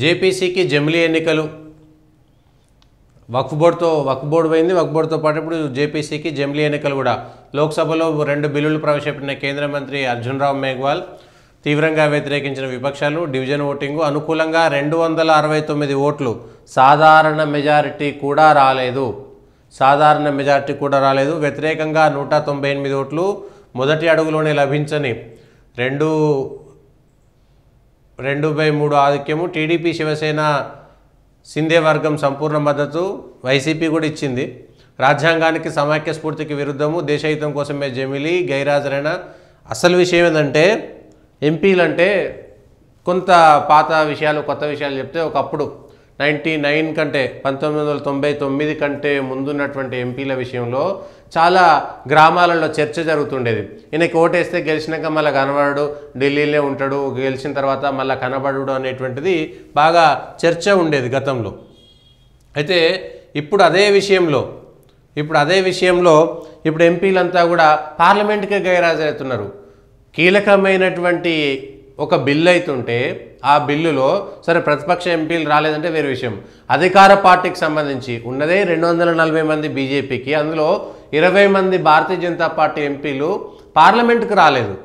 జేపీసీకి జమిలీ ఎన్నికలు వక్ఫ్ బోర్డు పోయింది. వక్ఫ్ బోర్డుతో పాటు ఇప్పుడు జేపీసీకి జమిలీ ఎన్నికలు కూడా. లోక్సభలో 2 బిల్లులు ప్రవేశపెట్టిన కేంద్ర మంత్రి అర్జున్ రామ్ మేఘ్వాల్ తీవ్రంగా వ్యతిరేకించిన విపక్షాలు. డివిజన్ ఓటింగు అనుకూలంగా 269 ఓట్లు. సాధారణ మెజారిటీ కూడా రాలేదు. వ్యతిరేకంగా 198 ఓట్లు. మొదటి అడుగులోనే లభించని 2/3 ఆధిక్యము. టీడీపీ, శివసేన, సింధే వర్గం సంపూర్ణ మద్దతు. వైసీపీ కూడా ఇచ్చింది. రాజ్యాంగానికి, సమాఖ్య స్ఫూర్తికి విరుద్ధము. దేశహితం కోసమే జమిలీ గైరాజరైన. అసలు విషయం ఏంటంటే ఎంపీలంటే కొంత పాత విషయాలు, కొత్త విషయాలు చెప్తే ఒకప్పుడు 99 కంటే 1999 కంటే ముందున్నటువంటి ఎంపీల విషయంలో చాలా గ్రామాలలో చర్చ జరుగుతుండేది. ఈయనకి ఓటేస్తే గెలిచినాక మళ్ళీ కనబడడు, ఢిల్లీలో ఉంటాడు, గెలిచిన తర్వాత మళ్ళీ కనబడడు అనేటువంటిది బాగా చర్చ ఉండేది గతంలో. అయితే ఇప్పుడు అదే విషయంలో ఇప్పుడు ఎంపీలంతా కూడా పార్లమెంట్కే గైరాజవుతున్నారు. కీలకమైనటువంటి ఒక బిల్లు అవుతుంటే ఆ బిల్లులో సరే ప్రతిపక్ష ఎంపీలు రాలేదంటే వేరే విషయం. అధికార పార్టీకి సంబంధించి ఉన్నదే 240 మంది బీజేపీకి, అందులో 20 మంది భారతీయ జనతా పార్టీ ఎంపీలు పార్లమెంటుకు రాలేదు.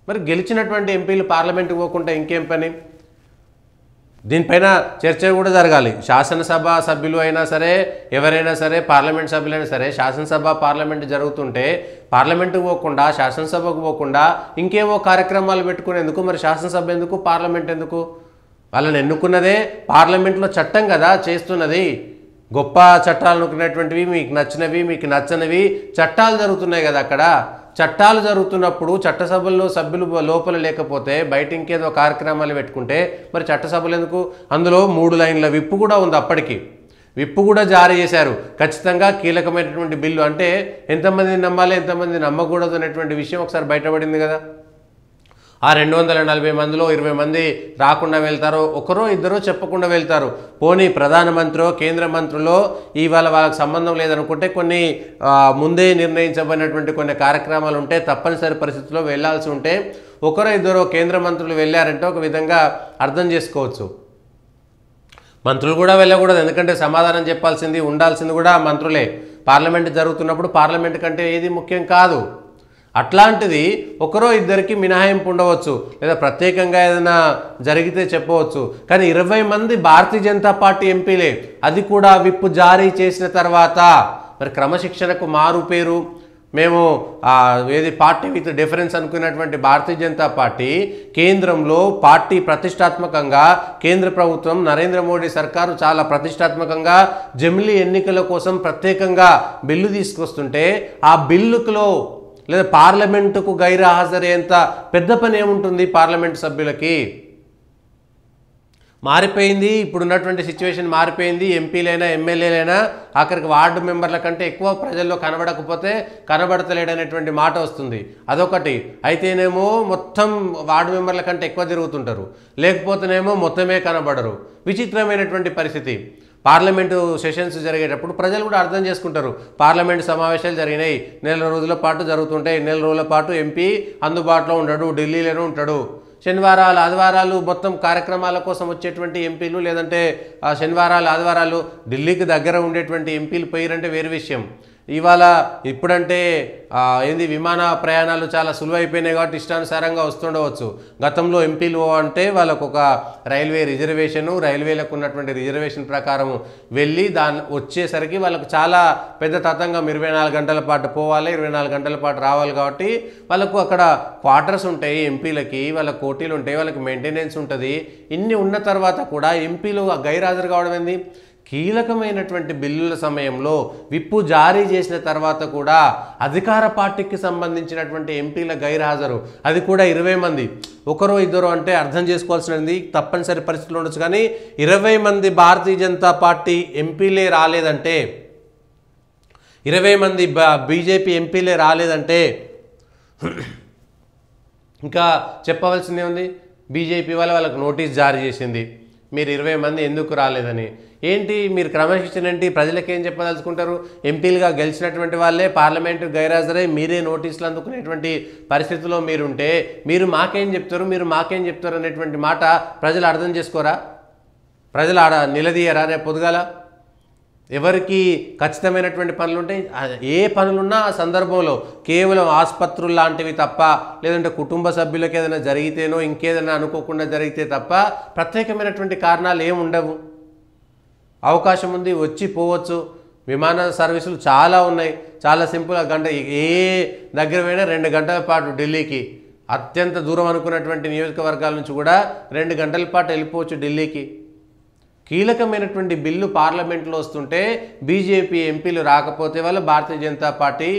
మరి గెలిచినటువంటి ఎంపీలు పార్లమెంటుకు పోకుండా ఇంకేం పని? దీనిపైన చర్చ కూడా జరగాలి. శాసనసభ సభ్యులు అయినా సరే, ఎవరైనా సరే, పార్లమెంట్ సభ్యులైనా సరే, శాసనసభ పార్లమెంట్ జరుగుతుంటే పార్లమెంటుకు పోకుండా, శాసనసభకు పోకుండా ఇంకేవో కార్యక్రమాలు పెట్టుకునేందుకు మరి శాసనసభ ఎందుకు, పార్లమెంట్ ఎందుకు? వాళ్ళని ఎన్నుకున్నదే పార్లమెంట్లో చట్టం కదా చేస్తున్నది. గొప్ప చట్టాలు అనుకునేటువంటివి, మీకు నచ్చినవి, మీకు నచ్చనివి చట్టాలు జరుగుతున్నాయి కదా అక్కడ. చట్టాలు జరుగుతున్నప్పుడు చట్టసభల్లో సభ్యులు లోపల లేకపోతే బయట ఇంకేదో కార్యక్రమాలు పెట్టుకుంటే మరి చట్టసభలు ఎందుకు? అందులో 3 లైన్ల విప్పు కూడా ఉంది. అప్పటికి విప్పు కూడా జారీ చేశారు. ఖచ్చితంగా కీలకమైనటువంటి బిల్లు అంటే ఎంతమందిని నమ్మాలి, ఎంతమంది నమ్మకూడదు అనేటువంటి విషయం ఒకసారి బయటపడింది కదా. ఆ 240 మందిలో 20 మంది రాకుండా వెళ్తారు, ఒకరో ఇద్దరో చెప్పకుండా వెళ్తారు. పోనీ ప్రధానమంత్రో కేంద్ర మంత్రులో ఇవాళ వాళ్ళకి సంబంధం లేదనుకుంటే కొన్ని ముందే నిర్ణయించబడినటువంటి కొన్ని కార్యక్రమాలు ఉంటే తప్పనిసరి పరిస్థితుల్లో వెళ్లాల్సి ఉంటే ఒకరో ఇద్దరో కేంద్ర మంత్రులు వెళ్ళారంటే ఒక విధంగా అర్థం చేసుకోవచ్చు. మంత్రులు కూడా వెళ్ళకూడదు, ఎందుకంటే సమాధానం చెప్పాల్సింది ఉండాల్సింది కూడా మంత్రులే. పార్లమెంట్ జరుగుతున్నప్పుడు పార్లమెంట్ కంటే ఏది ముఖ్యం కాదు. అట్లాంటిది ఒకరో ఇద్దరికి మినహాయింపు ఉండవచ్చు, లేదా ప్రత్యేకంగా ఏదైనా జరిగితే చెప్పవచ్చు. కానీ 20 మంది భారతీయ జనతా పార్టీ ఎంపీలే, అది కూడా విప్పు జారీ చేసిన తర్వాత మరి క్రమశిక్షణకు మారు పేరు. మేము ఏది పార్టీ విత్ డిఫరెన్స్ అనుకున్నటువంటి భారతీయ జనతా పార్టీ కేంద్రంలో పార్టీ ప్రతిష్టాత్మకంగా, కేంద్ర ప్రభుత్వం నరేంద్ర మోడీ సర్కారు చాలా ప్రతిష్టాత్మకంగా జమిలీ ఎన్నికల కోసం ప్రత్యేకంగా బిల్లు తీసుకొస్తుంటే ఆ బిల్లులో లేదా పార్లమెంటుకు గైర్హాజరయ్యేంత పెద్ద పని ఏముంటుంది పార్లమెంటు సభ్యులకి? మారిపోయింది, ఇప్పుడున్నటువంటి సిచ్యువేషన్ మారిపోయింది. ఎంపీలైనా ఎమ్మెల్యేలైనా ఆఖరికి వార్డు మెంబర్ల కంటే ఎక్కువ ప్రజల్లో కనబడకపోతే కనబడతలేడనేటువంటి మాట వస్తుంది. అదొకటి. అయితేనేమో మొత్తం వార్డు మెంబర్ల కంటే ఎక్కువ తిరుగుతుంటారు, లేకపోతేనేమో మొత్తమే కనబడరు. విచిత్రమైనటువంటి పరిస్థితి. పార్లమెంటు సెషన్స్ జరిగేటప్పుడు ప్రజలు కూడా అర్థం చేసుకుంటారు. పార్లమెంటు సమావేశాలు జరిగినాయి, 1 రోజుల పాటు జరుగుతుంటాయి. 1 రోజుల పాటు ఎంపీ అందుబాటులో ఉండడు, ఢిల్లీలోనే ఉంటాడు. శనివారాలు, ఆదివారాలు మొత్తం కార్యక్రమాల కోసం వచ్చేటువంటి ఎంపీలు, లేదంటే శనివారాలు, ఆదివారాలు ఢిల్లీకి దగ్గర ఉండేటువంటి ఎంపీలు పోయిరంటే వేరే విషయం. ఇవాళ ఇప్పుడంటే ఏంది విమాన ప్రయాణాలు చాలా సులువైపోయినాయి కాబట్టి ఇష్టానుసారంగా వస్తుండవచ్చు. గతంలో ఎంపీలు అంటే వాళ్ళకు ఒక రైల్వే రిజర్వేషను, రైల్వేలకు ఉన్నటువంటి రిజర్వేషన్ ప్రకారం వెళ్ళి దాన్ని వచ్చేసరికి వాళ్ళకు చాలా పెద్ద తతంగం. 24 గంటల పాటు పోవాలి, 24 గంటల పాటు రావాలి. కాబట్టి వాళ్ళకు అక్కడ క్వార్టర్స్ ఉంటాయి ఎంపీలకి, వాళ్ళకు కోటీలు ఉంటాయి, వాళ్ళకి మెయింటెనెన్స్ ఉంటుంది. ఇన్ని ఉన్న తర్వాత కూడా ఎంపీలు గైర్హాజరు కావడం ఏంది? కీలకమైనటువంటి బిల్లుల సమయంలో విప్పు జారీ చేసిన తర్వాత కూడా అధికార పార్టీకి సంబంధించినటువంటి ఎంపీల గైర్హాజరు, అది కూడా 20 మంది. ఒకరో ఇద్దరు అంటే అర్థం చేసుకోవాల్సినది తప్పనిసరి పరిస్థితులు ఉండొచ్చు. కానీ 20 మంది భారతీయ జనతా పార్టీ ఎంపీలే రాలేదంటే, 20 మంది బీజేపీ ఎంపీలే రాలేదంటే ఇంకా చెప్పవలసిందే ఉంది. బీజేపీ వాళ్ళకు నోటీస్ జారీ చేసింది, మీరు 20 మంది ఎందుకు రాలేదని. ఏంటి మీరు క్రమశిక్షణ ఏంటి? ప్రజలకేం చెప్పదలుచుకుంటారు? ఎంపీలుగా గెలిచినటువంటి వాళ్ళే పార్లమెంటు గైర్హాజరై మీరే నోటీసులు అందుకునేటువంటి పరిస్థితిలో మీరుంటే మీరు మాకేం చెప్తారు అనేటువంటి మాట ప్రజలు అర్థం చేసుకోరా? ప్రజలు ఆడ నిలదీయరా రేపు పొద్దుగాల? ఎవరికి ఖచ్చితమైనటువంటి పనులు ఉంటాయి, ఏ పనులున్నా ఆ సందర్భంలో కేవలం ఆసుపత్రులు లాంటివి తప్ప, లేదంటే కుటుంబ సభ్యులకు ఏదైనా జరిగితేనో ఇంకేదైనా అనుకోకుండా జరిగితే తప్ప ప్రత్యేకమైనటువంటి కారణాలు ఏమి ఉండవు. అవకాశం ఉంది, వచ్చి పోవచ్చు. విమాన సర్వీసులు చాలా ఉన్నాయి, చాలా సింపుల్గా గంట ఏ దగ్గర పోయినా 2 గంటల పాటు ఢిల్లీకి, అత్యంత దూరం అనుకున్నటువంటి నియోజకవర్గాల నుంచి కూడా 2 గంటల పాటు వెళ్ళిపోవచ్చు ఢిల్లీకి. కీలకమైనటువంటి బిల్లు పార్లమెంట్లో వస్తుంటే బీజేపీ ఎంపీలు రాకపోతే వాళ్ళ భారతీయ జనతా పార్టీ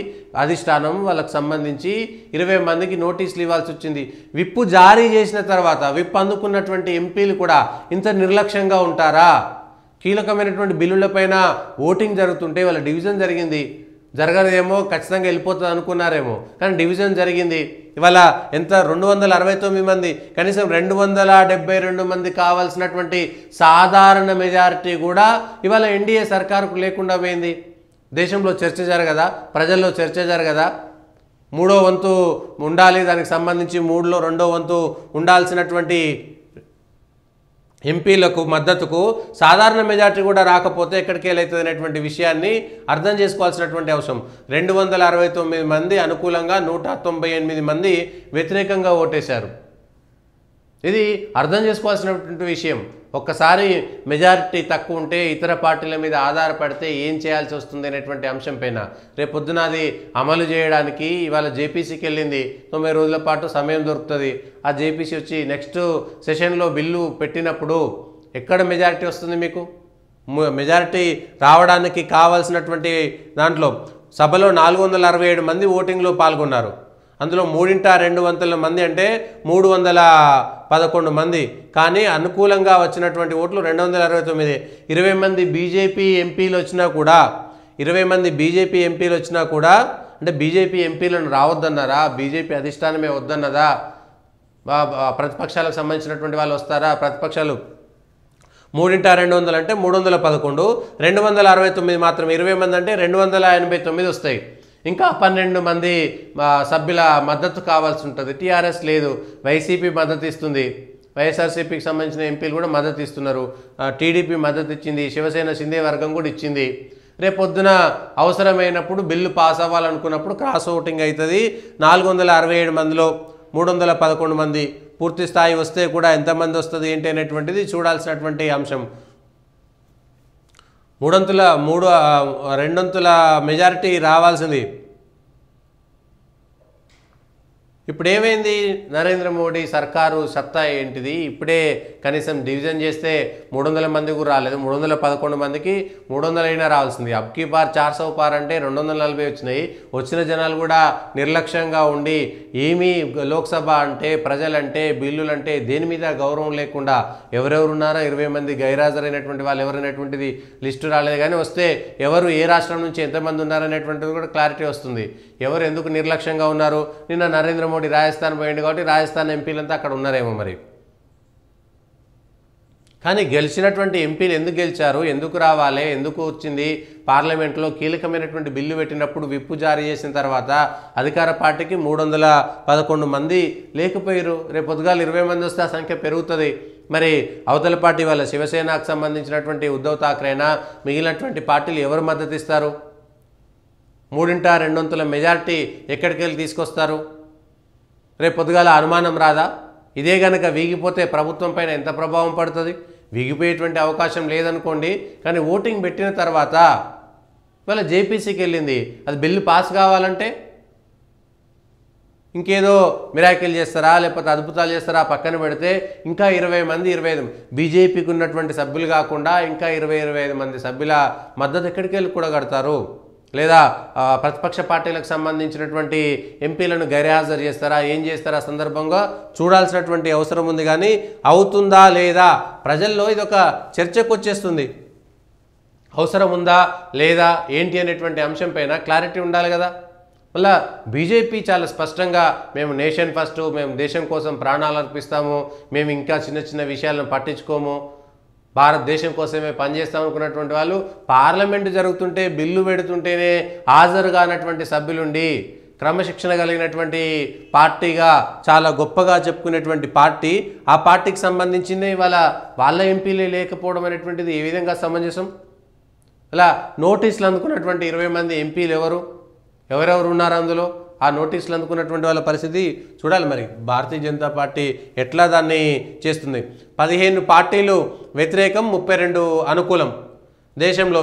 అధిష్టానం వాళ్ళకు సంబంధించి 20 మందికి నోటీసులు ఇవ్వాల్సి వచ్చింది. విప్పు జారీ చేసిన తర్వాత విప్ అందుకున్నటువంటి ఎంపీలు కూడా ఇంత నిర్లక్ష్యంగా ఉంటారా? కీలకమైనటువంటి బిల్లులపైన ఓటింగ్ జరుగుతుంటే వాళ్ళ డివిజన్ జరిగింది, జరగదేమో ఖచ్చితంగా వెళ్ళిపోతుంది అనుకున్నారేమో, కానీ డివిజన్ జరిగింది. ఇవాళ ఎంత 269 మంది, కనీసం 272 మంది కావాల్సినటువంటి సాధారణ మెజారిటీ కూడా ఇవాళ ఎన్డీఏ సర్కారుకు లేకుండా పోయింది. దేశంలో చర్చ జరగదా? ప్రజల్లో చర్చ జరగదా? 3వ వంతు ఉండాలి, దానికి సంబంధించి 3లో 2వ వంతు ఉండాల్సినటువంటి ఎంపీలకు మద్దతుకు సాధారణ మెజార్టీ కూడా రాకపోతే ఎక్కడికి వెళ్ళవుతుంది అనేటువంటి విషయాన్ని అర్థం చేసుకోవాల్సినటువంటి అవసరం. 269 మంది అనుకూలంగా 198 మంది వ్యతిరేకంగా ఓటేశారు. ఇది అర్థం చేసుకోవాల్సినటువంటి విషయం. ఒక్కసారి మెజారిటీ తక్కువ ఉంటే ఇతర పార్టీల మీద ఆధారపడితే ఏం చేయాల్సి వస్తుంది అనేటువంటి అంశం పైన రేపు పొద్దున అది అమలు చేయడానికి ఇవాళ జేపీసీకి వెళ్ళింది. 90 రోజుల పాటు సమయం దొరుకుతుంది. ఆ జేపీసీ వచ్చి నెక్స్ట్ సెషన్లో బిల్లు పెట్టినప్పుడు ఎక్కడ మెజారిటీ వస్తుంది? మీకు మెజారిటీ రావడానికి కావాల్సినటువంటి దాంట్లో సభలో 467 మంది ఓటింగ్లో పాల్గొన్నారు. అందులో 3/2 మంది అంటే 311 మంది. కానీ అనుకూలంగా వచ్చినటువంటి ఓట్లు 269. 20 మంది బీజేపీ ఎంపీలు వచ్చినా కూడా 20 మంది బీజేపీ ఎంపీలు వచ్చినా కూడా అంటే బీజేపీ ఎంపీలను రావద్దన్నారా? బీజేపీ అధిష్టానమే వద్దన్నదా? ప్రతిపక్షాలకు సంబంధించినటువంటి వాళ్ళు వస్తారా? ప్రతిపక్షాలు 3/2 అంటే 311, 269 మాత్రం 20 మంది అంటే 289 వస్తాయి. ఇంకా 12 మంది సభ్యుల మద్దతు కావాల్సి ఉంటుంది. టీఆర్ఎస్ లేదు, వైసీపీ మద్దతు ఇస్తుంది, వైఎస్ఆర్సీపీకి సంబంధించిన ఎంపీలు కూడా మద్దతు ఇస్తున్నారు, టీడీపీ మద్దతు ఇచ్చింది, శివసేన షిందే వర్గం కూడా ఇచ్చింది. రేపొద్దున అవసరమైనప్పుడు బిల్లు పాస్ అవ్వాలనుకున్నప్పుడు క్రాస్ ఓటింగ్ అవుతుంది. 467 మందిలో 311 మంది పూర్తి స్థాయి వస్తే కూడా ఎంతమంది వస్తుంది ఏంటి అనేటువంటిది చూడాల్సినటువంటి అంశం. 2 మెజారిటీ రావాల్సింది. ఇప్పుడు ఏమైంది? నరేంద్ర మోడీ సర్కారు సత్తా ఏంటిది? ఇప్పుడే కనీసం డివిజన్ చేస్తే 300 మంది కూడా రాలేదు. 311 మందికి 300 అయినా రావాల్సింది. అబ్కీ బార్ 400 పార్ అంటే 240 వచ్చినాయి. వచ్చిన జనాలు కూడా నిర్లక్ష్యంగా ఉండి ఏమీ లోక్సభ అంటే ప్రజలంటే బిల్లులంటే దేని మీద గౌరవం లేకుండా ఎవరెవరు ఉన్నారో 20 మంది గైరాజరైనటువంటి వాళ్ళు ఎవరైనటువంటిది లిస్టు రాలేదు. కానీ వస్తే ఎవరు ఏ రాష్ట్రం నుంచి ఎంతమంది ఉన్నారనేటువంటిది కూడా క్లారిటీ వస్తుంది. ఎవరు ఎందుకు నిర్లక్ష్యంగా ఉన్నారు? నిన్న నరేంద్ర మోడీ రాజస్థాన్ పోయింది కాబట్టి రాజస్థాన్ ఎంపీలంతా అక్కడ ఉన్నారేమో మరి. కానీ గెలిచినటువంటి ఎంపీలు ఎందుకు గెలిచారు, ఎందుకు రావాలి, ఎందుకు వచ్చింది? పార్లమెంట్లో కీలకమైనటువంటి బిల్లు పెట్టినప్పుడు విప్పు జారీ చేసిన తర్వాత అధికార పార్టీకి 311 మంది లేకపోయారు. రేపు పొద్దుగాలు 20 మంది వస్తే ఆ సంఖ్య పెరుగుతుంది. మరి అవతల పార్టీ వాళ్ళ శివసేనకు సంబంధించినటువంటి ఉద్ధవ్ ఠాక్రేనా మిగిలినటువంటి పార్టీలు ఎవరు మద్దతు ఇస్తారు? 3/2 మెజార్టీ ఎక్కడికి వెళ్ళి తీసుకొస్తారు? రేపు పొద్దుగాల అనుమానం రాదా? ఇదే గనక వీగిపోతే ప్రభుత్వం పైన ఎంత ప్రభావం పడుతుంది? వీగిపోయేటువంటి అవకాశం లేదనుకోండి, కానీ ఓటింగ్ పెట్టిన తర్వాత ఇవాళ జేపీసీకి వెళ్ళింది. అది బిల్లు పాస్ కావాలంటే ఇంకేదో మిరాకిల్ చేస్తారా, లేకపోతే అద్భుతాలు చేస్తారా పక్కన పెడితే ఇంకా 20 మంది 25 బీజేపీకి ఉన్నటువంటి సభ్యులు కాకుండా ఇంకా 20-25 మంది సభ్యుల మద్దతు ఎక్కడికి వెళ్ళి కూడా కడతారు? లేదా ప్రతిపక్ష పార్టీలకు సంబంధించినటువంటి ఎంపీలను గైర్హాజరు చేస్తారా? ఏం చేస్తారా? సందర్భంగా చూడాల్సినటువంటి అవసరం ఉంది. కానీ అవుతుందా లేదా ప్రజల్లో ఇదొక చర్చకు వచ్చేస్తుంది. అవసరం ఉందా లేదా ఏంటి అనేటువంటి అంశం పైన క్లారిటీ ఉండాలి కదా. మళ్ళా బీజేపీ చాలా స్పష్టంగా మేము నేషన్ ఫస్ట్, మేము దేశం కోసం ప్రాణాలు అర్పిస్తాము, మేము ఇంకా చిన్న చిన్న విషయాలను పట్టించుకోము, భారతదేశం కోసమే పనిచేస్తాం అనుకున్నటువంటి వాళ్ళు పార్లమెంటు జరుగుతుంటే బిల్లు పెడుతుంటేనే హాజరు కానటువంటి సభ్యులుండి క్రమశిక్షణ కలిగినటువంటి పార్టీగా చాలా గొప్పగా చెప్పుకునేటువంటి పార్టీ, ఆ పార్టీకి సంబంధించింది వాళ్ళ ఎంపీలే లేకపోవడం అనేటువంటిది ఏ విధంగా సమంజసం? అలా నోటీసులు అందుకున్నటువంటి 20 మంది ఎంపీలు ఎవరెవరు ఉన్నారు అందులో? ఆ నోటీసులు అందుకున్నటువంటి వాళ్ళ పరిస్థితి చూడాలి. మరి భారతీయ జనతా పార్టీ ఎట్లా దాన్ని చేస్తుంది? 15 పార్టీలు వ్యతిరేకం, 32 అనుకూలం. దేశంలో